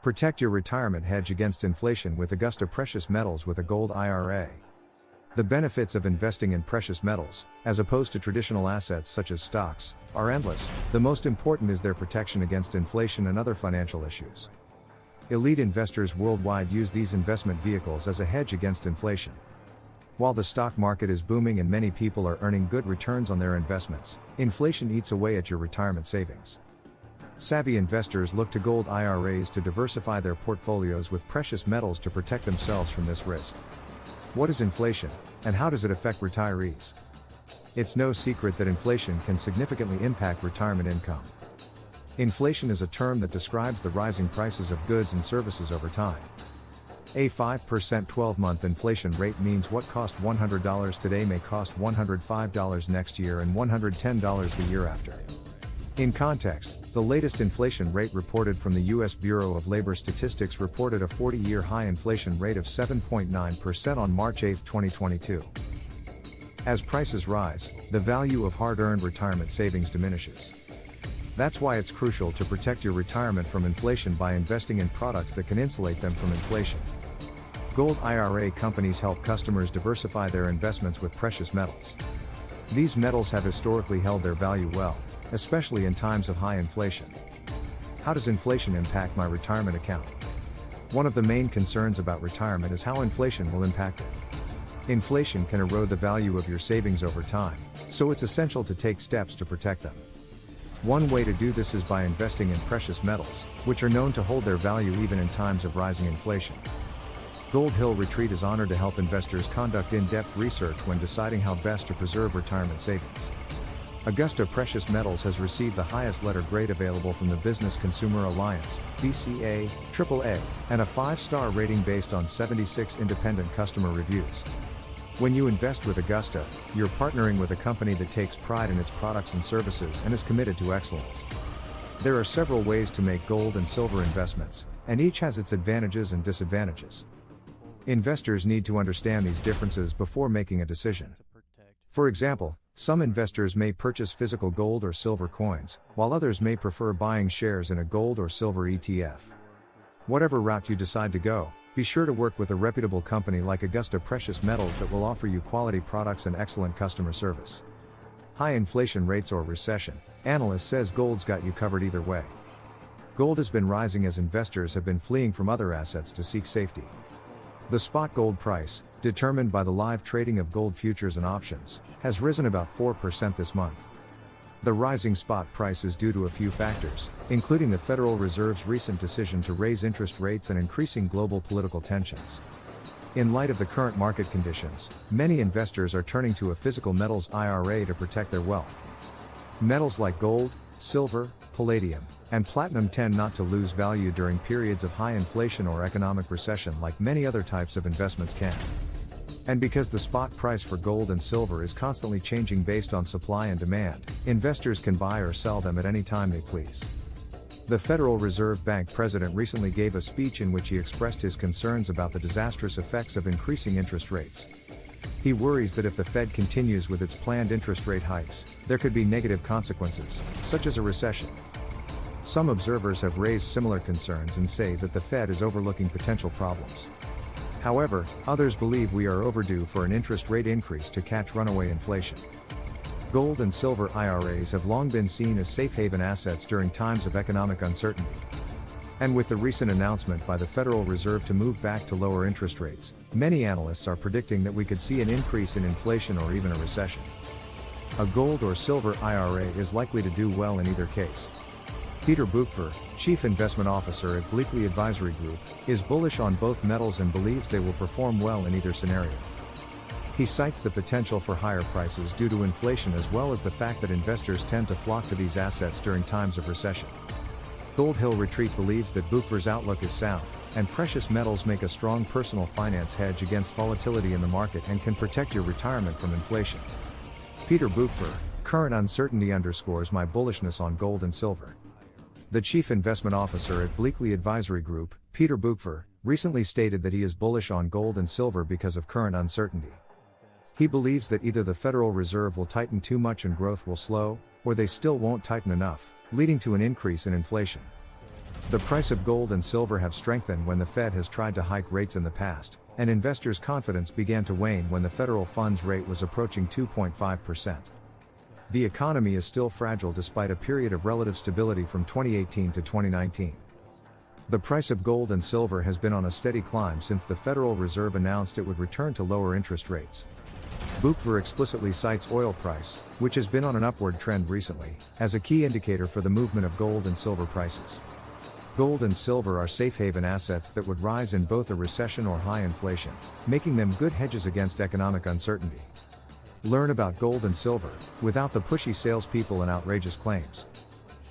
Protect your retirement hedge against inflation with Augusta Precious Metals with a Gold IRA. The benefits of investing in precious metals, as opposed to traditional assets such as stocks, are endless. The most important is their protection against inflation and other financial issues. Elite investors worldwide use these investment vehicles as a hedge against inflation. While the stock market is booming and many people are earning good returns on their investments, inflation eats away at your retirement savings. Savvy investors look to Gold IRAs to diversify their portfolios with precious metals to protect themselves from this risk. What is inflation, and how does it affect retirees? It's no secret that inflation can significantly impact retirement income. Inflation is a term that describes the rising prices of goods and services over time. A 5% 12-month inflation rate means what cost $100 today may cost $105 next year and $110 the year after. In context, the latest inflation rate reported from the U.S. Bureau of Labor Statistics reported a 40-year high inflation rate of 7.9% on March 8, 2022. As prices rise, the value of hard-earned retirement savings diminishes. That's why it's crucial to protect your retirement from inflation by investing in products that can insulate them from inflation. Gold IRA companies help customers diversify their investments with precious metals. These metals have historically held their value well, especially in times of high inflation. How does inflation impact my retirement account? One of the main concerns about retirement is how inflation will impact it. Inflation can erode the value of your savings over time, so it's essential to take steps to protect them. One way to do this is by investing in precious metals, which are known to hold their value even in times of rising inflation. Gold Hill Retreat is honored to help investors conduct in-depth research when deciding how best to preserve retirement savings. Augusta Precious Metals has received the highest letter grade available from the Business Consumer Alliance, BCA, AAA, and a 5-star rating based on 76 independent customer reviews. When you invest with Augusta, you're partnering with a company that takes pride in its products and services and is committed to excellence. There are several ways to make gold and silver investments, and each has its advantages and disadvantages. Investors need to understand these differences before making a decision. For example, some investors may purchase physical gold or silver coins, while others may prefer buying shares in a gold or silver ETF. Whatever route you decide to go, be sure to work with a reputable company like Augusta Precious Metals that will offer you quality products and excellent customer service. High inflation rates or recession, analyst says gold's got you covered either way. Gold has been rising as investors have been fleeing from other assets to seek safety. The spot gold price, determined by the live trading of gold futures and options, has risen about 4% this month. The rising spot price is due to a few factors, including the Federal Reserve's recent decision to raise interest rates and increasing global political tensions. In light of the current market conditions, many investors are turning to a physical metals IRA to protect their wealth. Metals like gold, silver, palladium, and platinum tend not to lose value during periods of high inflation or economic recession like many other types of investments can. And because the spot price for gold and silver is constantly changing based on supply and demand, investors can buy or sell them at any time they please. The Federal Reserve Bank president recently gave a speech in which he expressed his concerns about the disastrous effects of increasing interest rates. He worries that if the Fed continues with its planned interest rate hikes, there could be negative consequences, such as a recession. Some observers have raised similar concerns and say that the Fed is overlooking potential problems. However, others believe we are overdue for an interest rate increase to catch runaway inflation. Gold and silver IRAs have long been seen as safe haven assets during times of economic uncertainty. And with the recent announcement by the Federal Reserve to move back to lower interest rates, many analysts are predicting that we could see an increase in inflation or even a recession. A gold or silver IRA is likely to do well in either case. Peter Buchfer, Chief Investment Officer at Bleakley Advisory Group, is bullish on both metals and believes they will perform well in either scenario. He cites the potential for higher prices due to inflation as well as the fact that investors tend to flock to these assets during times of recession. Gold Hill Retreat believes that Buchfer's outlook is sound, and precious metals make a strong personal finance hedge against volatility in the market and can protect your retirement from inflation. Peter Buchfer, current uncertainty underscores my bullishness on gold and silver. The Chief Investment Officer at Bleakley Advisory Group, Peter Buchfer, recently stated that he is bullish on gold and silver because of current uncertainty. He believes that either the Federal Reserve will tighten too much and growth will slow, or they still won't tighten enough, leading to an increase in inflation. The price of gold and silver have strengthened when the Fed has tried to hike rates in the past, and investors' confidence began to wane when the federal funds rate was approaching 2.5%. The economy is still fragile despite a period of relative stability from 2018 to 2019. The price of gold and silver has been on a steady climb since the Federal Reserve announced it would return to lower interest rates. Bookver explicitly cites oil price, which has been on an upward trend recently, as a key indicator for the movement of gold and silver prices. Gold and silver are safe haven assets that would rise in both a recession or high inflation, making them good hedges against economic uncertainty. Learn about gold and silver, without the pushy salespeople and outrageous claims.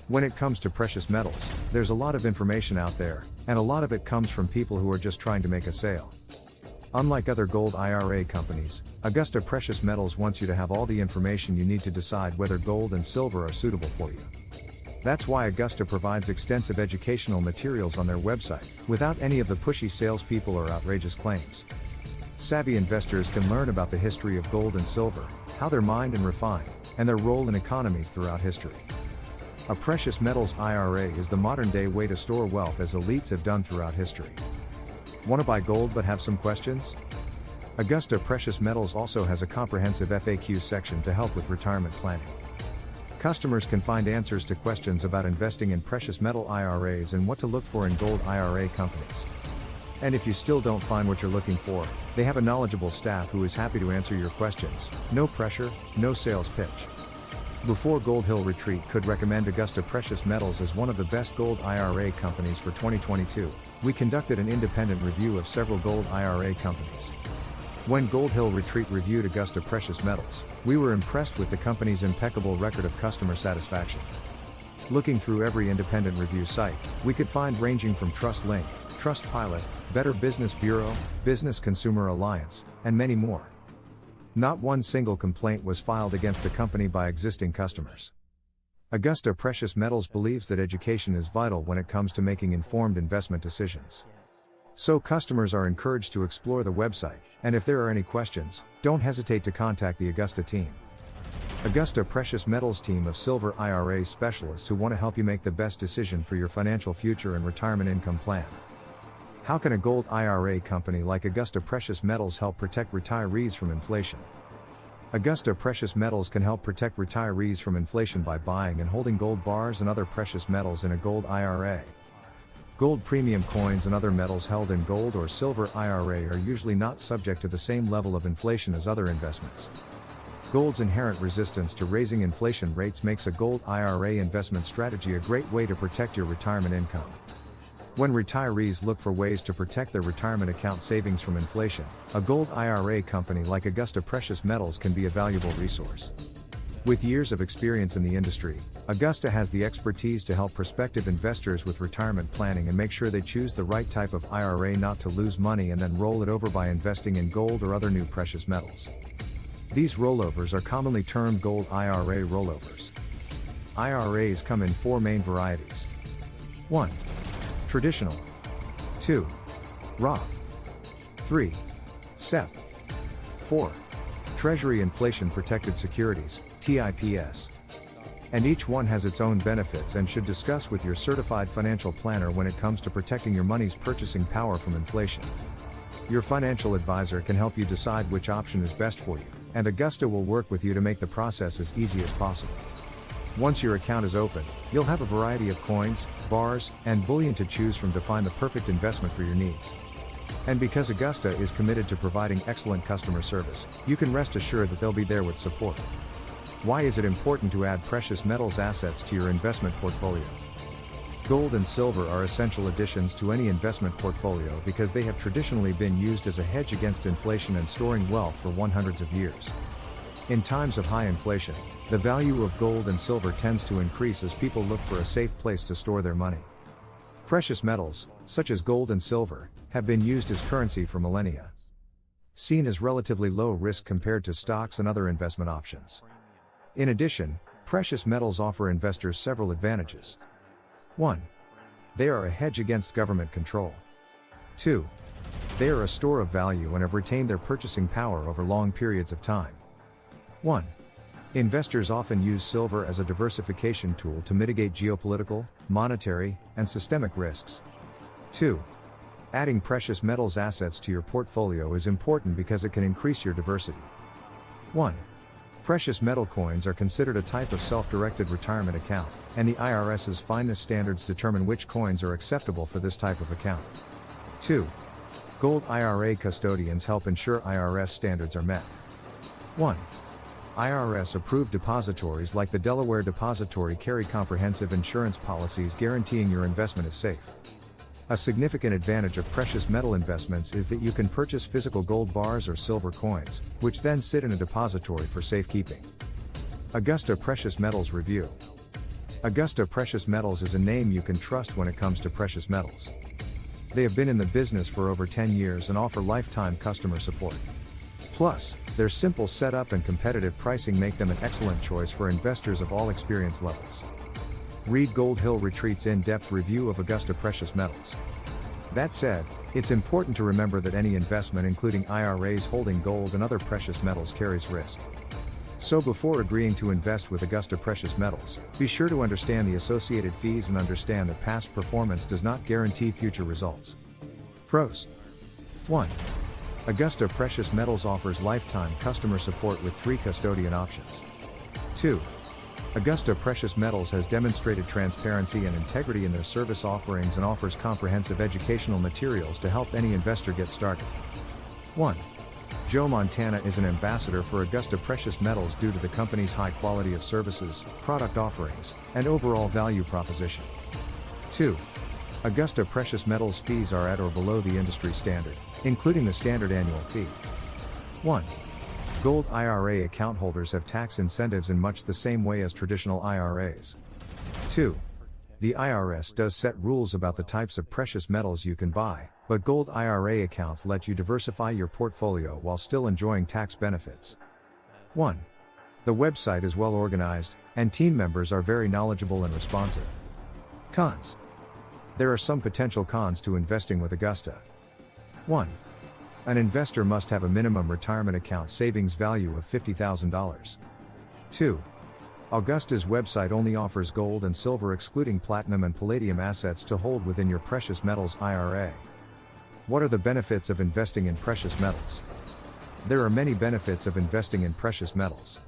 When it comes to precious metals, there's a lot of information out there, and a lot of it comes from people who are just trying to make a sale. Unlike other gold IRA companies, Augusta Precious Metals wants you to have all the information you need to decide whether gold and silver are suitable for you. That's why Augusta provides extensive educational materials on their website, without any of the pushy salespeople or outrageous claims. Savvy investors can learn about the history of gold and silver, how they're mined and refined, and their role in economies throughout history. A precious metals IRA is the modern-day way to store wealth as elites have done throughout history. Want to buy gold but have some questions? Augusta Precious Metals also has a comprehensive FAQ section to help with retirement planning. Customers can find answers to questions about investing in precious metal IRAs and what to look for in gold IRA companies. And if you still don't find what you're looking for, they have a knowledgeable staff who is happy to answer your questions. No pressure, no sales pitch. Before Gold Hill Retreat could recommend Augusta Precious Metals as one of the best gold IRA companies for 2022, we conducted an independent review of several gold IRA companies. When Gold Hill Retreat reviewed Augusta Precious Metals, we were impressed with the company's impeccable record of customer satisfaction. Looking through every independent review site, we could find ranging from TrustLink, Trustpilot, Better Business Bureau, Business Consumer Alliance, and many more. Not one single complaint was filed against the company by existing customers. Augusta Precious Metals believes that education is vital when it comes to making informed investment decisions. So customers are encouraged to explore the website, and if there are any questions, don't hesitate to contact the Augusta team. Augusta Precious Metals team of silver IRA specialists who want to help you make the best decision for your financial future and retirement income plan. How can a gold IRA company like Augusta Precious Metals help protect retirees from inflation? Augusta Precious Metals can help protect retirees from inflation by buying and holding gold bars and other precious metals in a gold IRA. Gold premium coins and other metals held in gold or silver IRA are usually not subject to the same level of inflation as other investments. Gold's inherent resistance to raising inflation rates makes a gold IRA investment strategy a great way to protect your retirement income. When retirees look for ways to protect their retirement account savings from inflation, a gold IRA company like Augusta Precious Metals can be a valuable resource. With years of experience in the industry, Augusta has the expertise to help prospective investors with retirement planning and make sure they choose the right type of IRA not to lose money and then roll it over by investing in gold or other new precious metals. These rollovers are commonly termed gold IRA rollovers. IRAs come in 4 main varieties. 1. Traditional. 2. Roth. 3. SEP. 4. Treasury Inflation Protected Securities, TIPS. And each one has its own benefits and should discuss with your certified financial planner when it comes to protecting your money's purchasing power from inflation. Your financial advisor can help you decide which option is best for you, and Augusta will work with you to make the process as easy as possible. Once your account is open, you'll have a variety of coins, bars, and bullion to choose from to find the perfect investment for your needs. And because Augusta is committed to providing excellent customer service, you can rest assured that they'll be there with support. Why is it important to add precious metals assets to your investment portfolio? Gold and silver are essential additions to any investment portfolio because they have traditionally been used as a hedge against inflation and storing wealth for hundreds of years. In times of high inflation, the value of gold and silver tends to increase as people look for a safe place to store their money. Precious metals, such as gold and silver, have been used as currency for millennia. Seen as relatively low risk compared to stocks and other investment options. In addition, precious metals offer investors several advantages. 1. They are a hedge against government control. 2. They are a store of value and have retained their purchasing power over long periods of time. 1. Investors often use silver as a diversification tool to mitigate geopolitical, monetary, and systemic risks. 2. Adding precious metals assets to your portfolio is important because it can increase your diversity. 1. Precious metal coins are considered a type of self-directed retirement account, and the IRS's finest standards determine which coins are acceptable for this type of account. 2. Gold IRA custodians help ensure IRS standards are met. 1. IRS-approved depositories like the Delaware Depository carry comprehensive insurance policies guaranteeing your investment is safe. A significant advantage of precious metal investments is that you can purchase physical gold bars or silver coins, which then sit in a depository for safekeeping. Augusta Precious Metals Review. Augusta Precious Metals is a name you can trust when it comes to precious metals. They have been in the business for over 10 years and offer lifetime customer support. Plus, their simple setup and competitive pricing make them an excellent choice for investors of all experience levels. Read Gold Hill Retreat's in-depth review of Augusta Precious Metals. That said, it's important to remember that any investment including IRAs holding gold and other precious metals carries risk. So before agreeing to invest with Augusta Precious Metals, be sure to understand the associated fees and understand that past performance does not guarantee future results. Pros. 1. Augusta Precious Metals offers lifetime customer support with 3 custodian options. 2. Augusta Precious Metals has demonstrated transparency and integrity in their service offerings and offers comprehensive educational materials to help any investor get started. 1. Joe Montana is an ambassador for Augusta Precious Metals due to the company's high quality of services, product offerings, and overall value proposition. 2. Augusta Precious Metals fees are at or below the industry standard, including the standard annual fee. 1. Gold IRA account holders have tax incentives in much the same way as traditional IRAs. 2. The IRS does set rules about the types of precious metals you can buy, but Gold IRA accounts let you diversify your portfolio while still enjoying tax benefits. 1. The website is well organized, and team members are very knowledgeable and responsive. Cons. There are some potential cons to investing with Augusta. 1. An investor must have a minimum retirement account savings value of $50,000. 2. Augusta's website only offers gold and silver excluding platinum and palladium assets to hold within your precious metals IRA. What are the benefits of investing in precious metals? There are many benefits of investing in precious metals.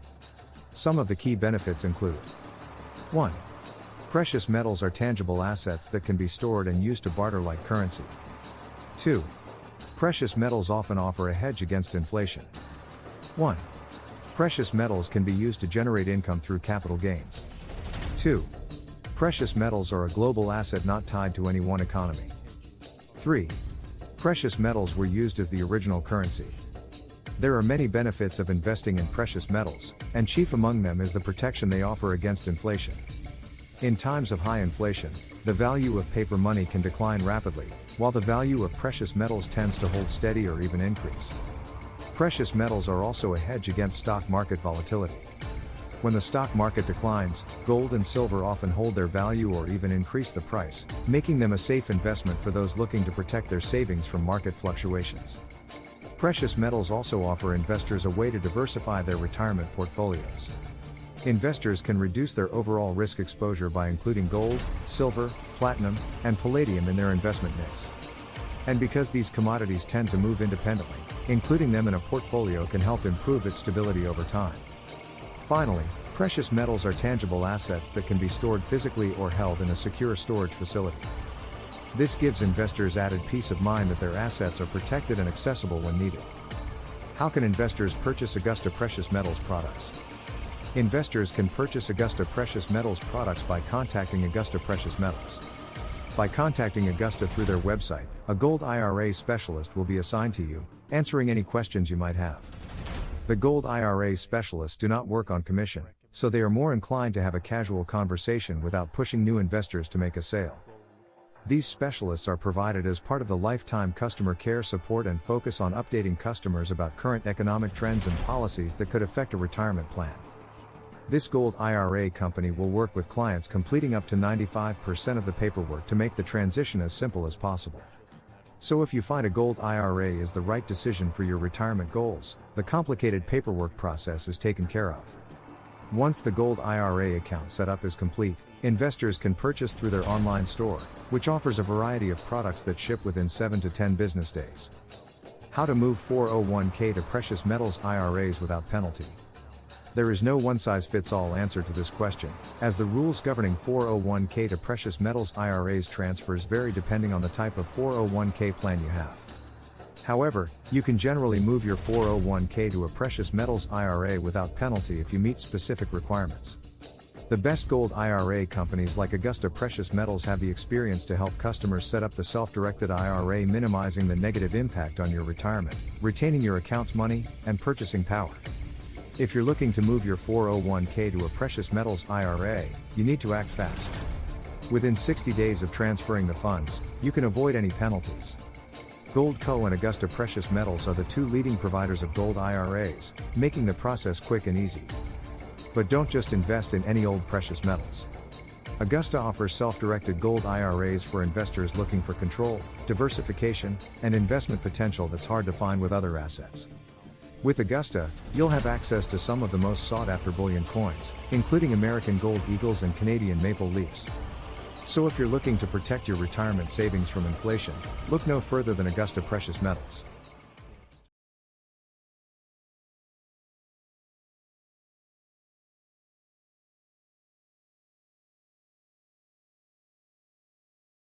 Some of the key benefits include: 1. Precious metals are tangible assets that can be stored and used to barter like currency. 2. Precious metals often offer a hedge against inflation. 1. Precious metals can be used to generate income through capital gains. 2. Precious metals are a global asset not tied to any one economy. 3. Precious metals were used as the original currency. There are many benefits of investing in precious metals, and chief among them is the protection they offer against inflation. In times of high inflation, the value of paper money can decline rapidly, while the value of precious metals tends to hold steady or even increase. Precious metals are also a hedge against stock market volatility. When the stock market declines, gold and silver often hold their value or even increase the price, making them a safe investment for those looking to protect their savings from market fluctuations. Precious metals also offer investors a way to diversify their retirement portfolios. Investors can reduce their overall risk exposure by including gold, silver, platinum, and palladium in their investment mix. And because these commodities tend to move independently, including them in a portfolio can help improve its stability over time. Finally, precious metals are tangible assets that can be stored physically or held in a secure storage facility. This gives investors added peace of mind that their assets are protected and accessible when needed. How can investors purchase Augusta Precious Metals products? Investors can purchase Augusta Precious Metals products by contacting Augusta Precious Metals. By contacting Augusta through their website, a Gold IRA specialist will be assigned to you, answering any questions you might have. The Gold IRA specialists do not work on commission, so they are more inclined to have a casual conversation without pushing new investors to make a sale. These specialists are provided as part of the lifetime customer care support and focus on updating customers about current economic trends and policies that could affect a retirement plan. This Gold IRA company will work with clients completing up to 95% of the paperwork to make the transition as simple as possible. So if you find a Gold IRA is the right decision for your retirement goals, the complicated paperwork process is taken care of. Once the Gold IRA account setup is complete, investors can purchase through their online store, which offers a variety of products that ship within 7 to 10 business days. How to move 401k to precious metals IRAs without penalty. There is no one-size-fits-all answer to this question, as the rules governing 401k to precious metals IRAs transfers vary depending on the type of 401k plan you have. However, you can generally move your 401k to a precious metals IRA without penalty if you meet specific requirements. The best gold IRA companies like Augusta Precious Metals have the experience to help customers set up the self-directed IRA, minimizing the negative impact on your retirement, retaining your account's money, and purchasing power. If you're looking to move your 401k to a precious metals IRA, you need to act fast. Within 60 days of transferring the funds, you can avoid any penalties. Gold Co. and Augusta Precious Metals are the two leading providers of gold IRAs, making the process quick and easy. But don't just invest in any old precious metals. Augusta offers self-directed gold IRAs for investors looking for control, diversification, and investment potential that's hard to find with other assets. With Augusta, you'll have access to some of the most sought-after bullion coins, including American gold eagles and Canadian maple leafs. So if you're looking to protect your retirement savings from inflation, look no further than Augusta Precious Metals.